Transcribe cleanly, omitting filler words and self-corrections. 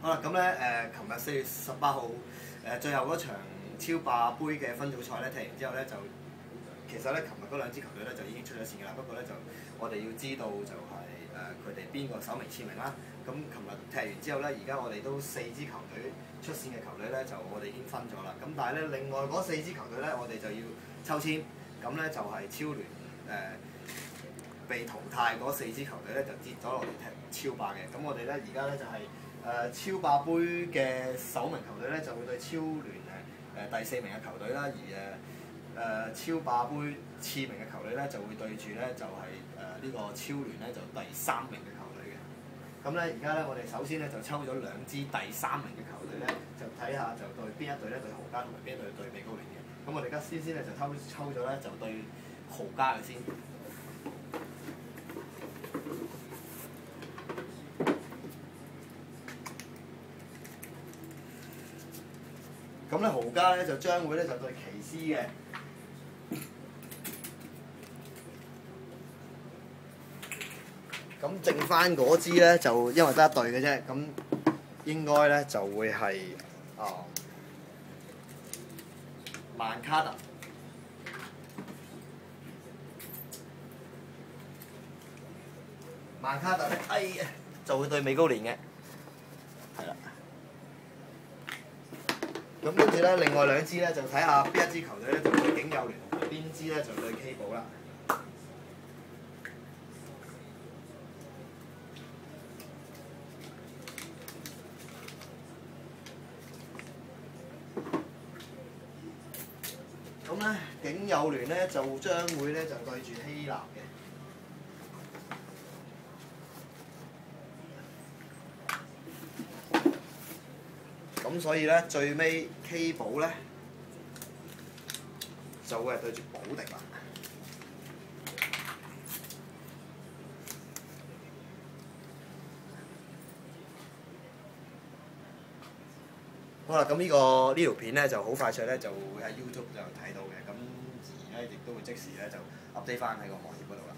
好啦，咁咧琴日4月18號最後嗰場超霸杯嘅分組賽咧踢完之後咧，就其實咧琴日嗰兩支球隊咧就已經出咗線㗎啦。不過咧就我哋要知道就係佢哋邊個首名次名啦。咁琴日踢完之後咧，而家我哋都4支球隊出線嘅球隊咧，就我哋已經分咗啦。咁但係咧，另外嗰4支球隊咧，我哋就要抽籤。咁咧就係超聯被淘汰嗰4支球隊咧，就跌咗落嚟踢超霸嘅。咁我哋咧而家咧就係、超霸杯嘅首名球隊咧，就會對超聯第4名嘅球隊啦，而超霸杯次名嘅球隊咧，就會對住咧就係呢個超聯咧就第3名嘅球隊嘅。咁咧而家咧，我哋首先咧就抽咗2支第3名嘅球隊咧，就睇下就對邊一隊咧對豪家同埋邊一隊對美高聯嘅。咁我哋而家先咧就抽咗咧就對豪家嘅先。咁咧豪家咧就將會咧就對騎師嘅。咁剩翻嗰支咧就因為得一隊嘅啫，咁應該咧就會係曼卡特。曼卡特咧，就會對美高聯嘅，係啦。咁跟住咧，另外2支咧就睇下邊一支球隊咧就對景佑聯，邊支咧就對 K 寶啦。咁咧，景佑聯咧就將會咧就對住希臘嘅。咁所以咧，最尾 K 寶咧就會係對住保迪啦。好啦，咁呢條片咧就好快脆咧就會喺 YouTube 就睇到嘅，咁而咧亦都會即時咧就 update 翻喺個網頁嗰度啦。